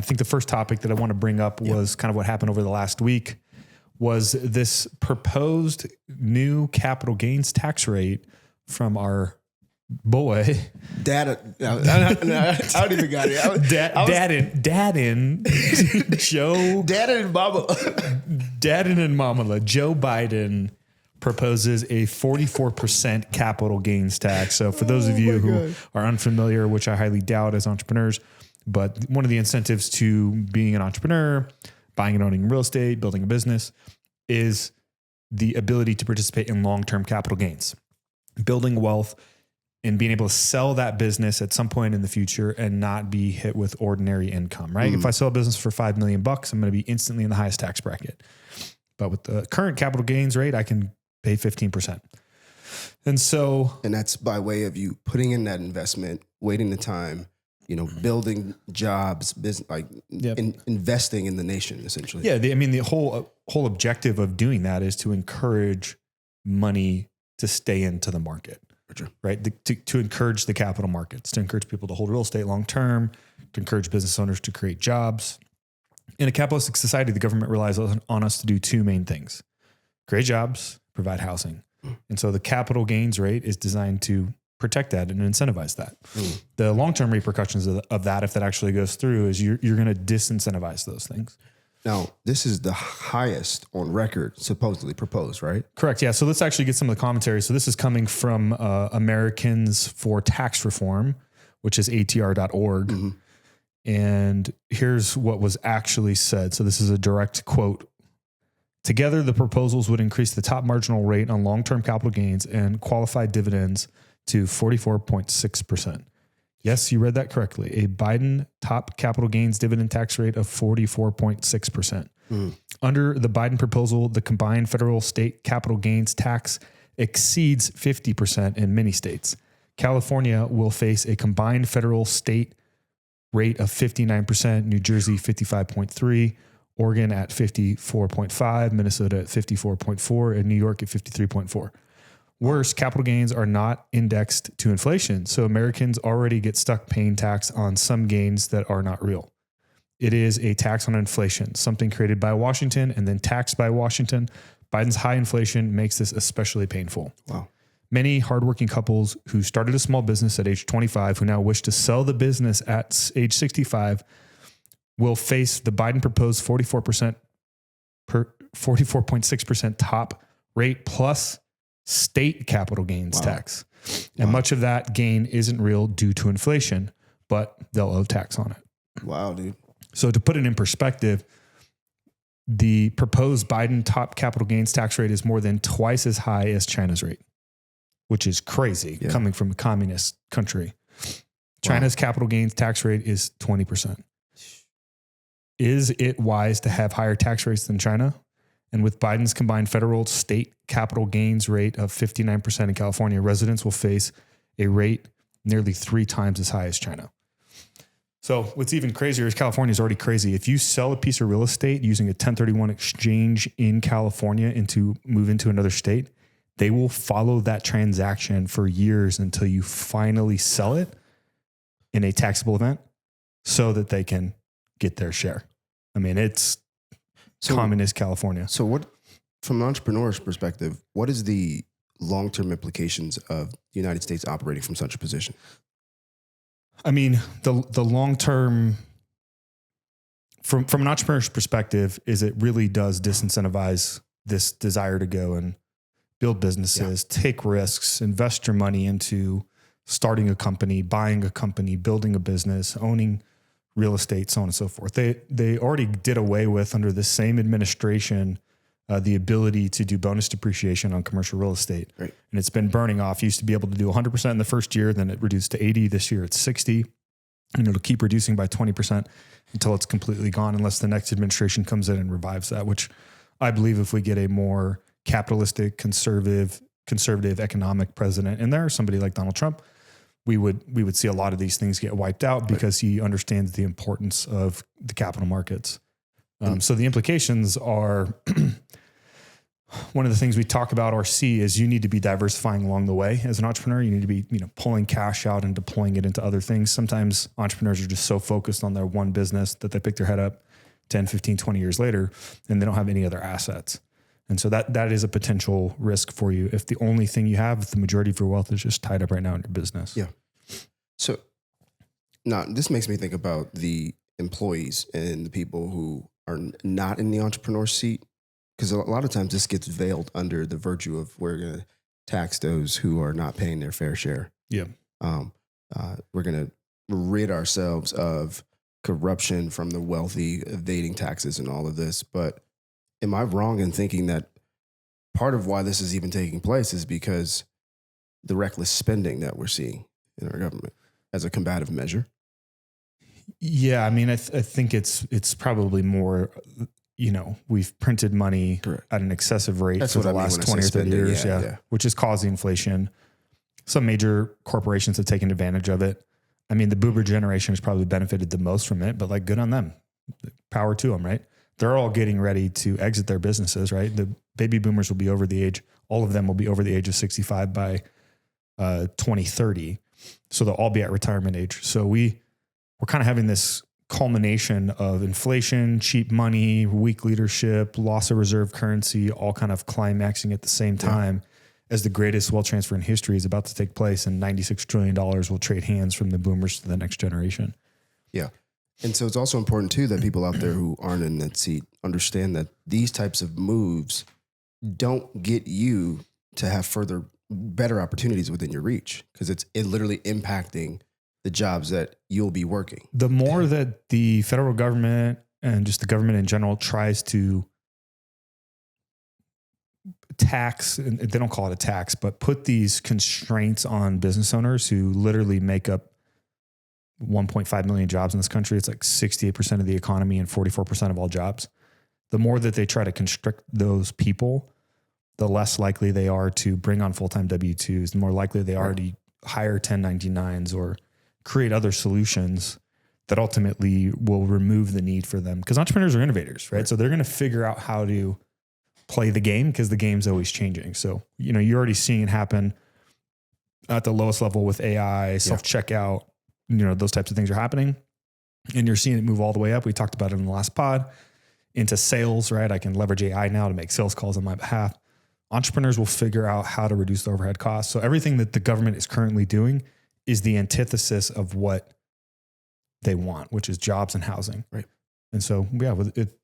think the first topic that I want to bring up was kind of what happened over the last week was this proposed new capital gains tax rate from our boy. I don't even got it. Joe. Dadin and Mama. Joe Biden proposes a 44% capital gains tax. So for those of you who are unfamiliar, which I highly doubt as entrepreneurs, but one of the incentives to being an entrepreneur, buying and owning real estate, building a business, is the ability to participate in long-term capital gains, building wealth, and being able to sell that business at some point in the future and not be hit with ordinary income, right? If I sell a business for $5 million, I'm going to be instantly in the highest tax bracket. But with the current capital gains rate, I can pay 15%. And that's by way of you putting in that investment, waiting the time, building jobs, business, investing in the nation, essentially. Yeah. The whole objective of doing that is to encourage money to stay into the market, right? To encourage the capital markets, to encourage people to hold real estate long-term, to encourage business owners to create jobs. In a capitalistic society, the government relies on us to do two main things: create jobs, provide housing. And so the capital gains rate is designed to protect that and incentivize that. The long-term repercussions of that, if that actually goes through, is you're going to disincentivize those things. Now, this is the highest on record supposedly proposed, right? Correct. Yeah. So let's actually get some of the commentary. So this is coming from Americans for Tax Reform, which is atr.org. And here's what was actually said. So this is a direct quote. Together, the proposals would increase the top marginal rate on long-term capital gains and qualified dividends to 44.6%. Yes, you read that correctly. A Biden top capital gains dividend tax rate of 44.6%. Under the Biden proposal, the combined federal state capital gains tax exceeds 50% in many states. California will face a combined federal state rate of 59%, New Jersey 55.3%, Oregon at 54.5%, Minnesota at 54.4%, and New York at 53.4%. Worse, capital gains are not indexed to inflation, so Americans already get stuck paying tax on some gains that are not real. It is a tax on inflation, something created by Washington and then taxed by Washington. Biden's high inflation makes this especially painful. Wow. Many hardworking couples who started a small business at age 25 who now wish to sell the business at age 65 will face the Biden proposed 44.6% top rate plus state capital gains tax. And much of that gain isn't real due to inflation, but they'll owe tax on it. Wow, dude. So to put it in perspective, the proposed Biden top capital gains tax rate is more than twice as high as China's rate, which is crazy coming from a communist country. China's capital gains tax rate is 20%. Is it wise to have higher tax rates than China? And with Biden's combined federal state capital gains rate of 59% in California, residents will face a rate nearly 3 times as high as China. So what's even crazier is California is already crazy. If you sell a piece of real estate using a 1031 exchange in California move into another state, they will follow that transaction for years until you finally sell it in a taxable event so that they can get their share. I mean, it's communist California. So what, from an entrepreneur's perspective, what is the long-term implications of the United States operating from such a position? I mean, the long-term, from an entrepreneur's perspective, is it really does disincentivize this desire to go and build businesses, take risks, invest your money into starting a company, buying a company, building a business, owning real estate, so on and so forth. They already did away with, under the same administration, the ability to do bonus depreciation on commercial real estate. Right. And it's been burning off. You used to be able to do 100% in the first year, then it reduced to 80. This year it's 60. And it'll keep reducing by 20% until it's completely gone, unless the next administration comes in and revives that, which I believe if we get a more capitalistic, conservative economic president in there, somebody like Donald Trump, we would see a lot of these things get wiped out because he understands the importance of the capital markets. So the implications are one of the things we talk about or see is you need to be diversifying along the way as an entrepreneur. You need to be, pulling cash out and deploying it into other things. Sometimes entrepreneurs are just so focused on their one business that they pick their head up 10, 15, 20 years later, and they don't have any other assets. And so that is a potential risk for you if the only thing you have, the majority of your wealth is just tied up right now in your business. Yeah. So now this makes me think about the employees and the people who are not in the entrepreneur seat. Because a lot of times this gets veiled under the virtue of we're going to tax those who are not paying their fair share. Yeah. We're going to rid ourselves of corruption from the wealthy, evading taxes and all of this. But am I wrong in thinking that part of why this is even taking place is because the reckless spending that we're seeing in our government as a combative measure? Yeah. I mean, I think it's probably more, we've printed money at an excessive rate for the last 20 or 30 years. Yeah. Which is causing inflation. Some major corporations have taken advantage of it. I mean, the boomer generation has probably benefited the most from it, but like, good on them. Power to them, right? They're all getting ready to exit their businesses, right? The baby boomers will be over the age, all of them will be over the age of 65 by 2030. So they'll all be at retirement age. So we're kind of having this culmination of inflation, cheap money, weak leadership, loss of reserve currency, all kind of climaxing at the same time as the greatest wealth transfer in history is about to take place, and $96 trillion will trade hands from the boomers to the next generation. Yeah. And so it's also important too that people out there who aren't in that seat understand that these types of moves don't get you to have better opportunities within your reach, because it literally impacting the jobs that you'll be working. The more that the federal government and just the government in general tries to tax, and they don't call it a tax, but put these constraints on business owners who literally make up 1.5 million jobs in this country. It's like 68% of the economy and 44% of all jobs. The more that they try to constrict those people, the less likely they are to bring on full-time W-2s, the more likely they are to hire 1099s or create other solutions that ultimately will remove the need for them. Because entrepreneurs are innovators, right? So they're going to figure out how to play the game, because the game's always changing. So, you're already seeing it happen at the lowest level with AI, self-checkout, those types of things are happening. And you're seeing it move all the way up. We talked about it in the last pod into sales, right? I can leverage AI now to make sales calls on my behalf. Entrepreneurs will figure out how to reduce the overhead costs. So everything that the government is currently doing is the antithesis of what they want, which is jobs and housing. Right. And so,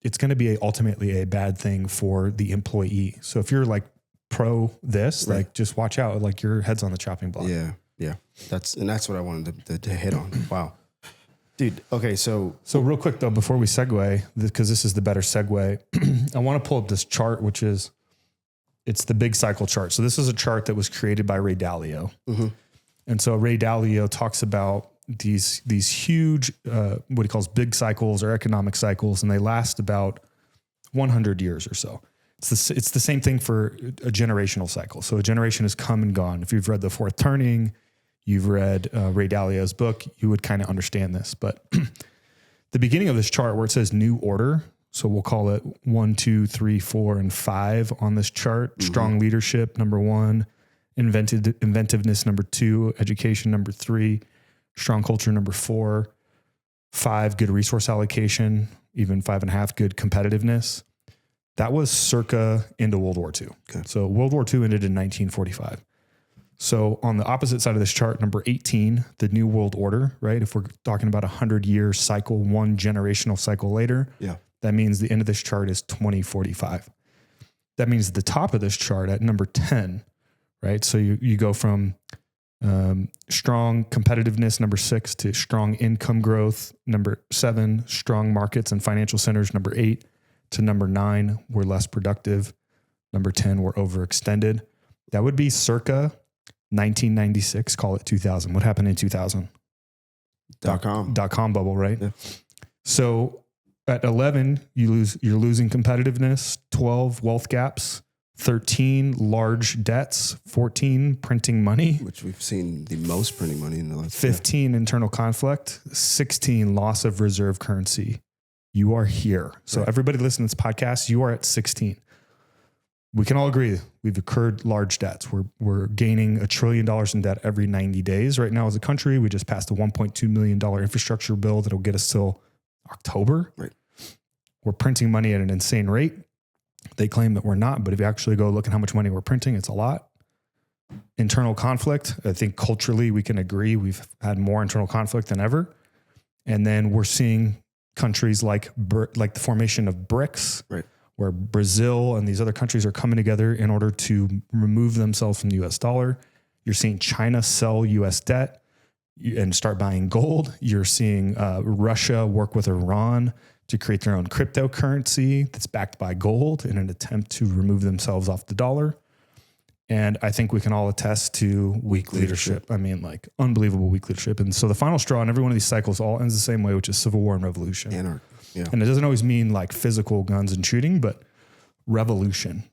it's going to be ultimately a bad thing for the employee. So if you're like pro this, like just watch out, like your head's on the chopping block. Yeah. Yeah. That's what I wanted to hit on. Wow. Dude. Okay. So real quick though, before we segue, because this is the better segue, I want to pull up this chart, it's the big cycle chart. So this is a chart that was created by Ray Dalio. Mm-hmm. And so Ray Dalio talks about these huge, what he calls big cycles or economic cycles, and they last about 100 years or so. It's the same thing for a generational cycle. So a generation has come and gone. If you've read The Fourth Turning, you've read Ray Dalio's book, you would kind of understand this. But the beginning of this chart where it says New Order, so we'll call it 1, 2, 3, 4, and 5 on this chart. Mm-hmm. Strong leadership, number 1. Inventiveness, number 2. Education, number 3. Strong culture, number 4. 5, good resource allocation. Even 5.5, good competitiveness. That was circa into World War II. Okay. So World War II ended in 1945. So on the opposite side of this chart, number 18, the New World Order, right? If we're talking about 100-year cycle, one generational cycle later, that means the end of this chart is 2045. That means the top of this chart at number 10, right? So you go from strong competitiveness, number 6, to strong income growth, number 7, strong markets and financial centers, number 8, to number 9, we're less productive, number 10, we're overextended. That would be circa 1996, call it 2000. What happened in 2000? .com bubble, right? Yeah. So at 11, you're losing competitiveness, 12, wealth gaps, 13, large debts, 14, printing money. Which we've seen the most printing money in the last 15, internal conflict, 16, loss of reserve currency. You are here. So everybody listening to this podcast, you are at 16. we can all agree we've incurred large debts. We're gaining $1 trillion in debt every 90 days right now as a country. We just passed a $1.2 million infrastructure bill that'll get us till October. Right. We're printing money at an insane rate. They claim that we're not, but if you actually go look at how much money we're printing, it's a lot. Internal conflict. I think culturally we can agree we've had more internal conflict than ever. And then we're seeing countries like the formation of BRICS, right, where Brazil and these other countries are coming together in order to remove themselves from the US dollar. You're seeing China sell US debt and start buying gold. You're seeing Russia work with Iran to create their own cryptocurrency that's backed by gold in an attempt to remove themselves off the dollar. And I think we can all attest to weak leadership. I mean, like unbelievable weak leadership. And so the final straw in every one of these cycles all ends the same way, which is civil war and revolution. Anarchy. Yeah. And it doesn't always mean like physical guns and shooting, but revolution.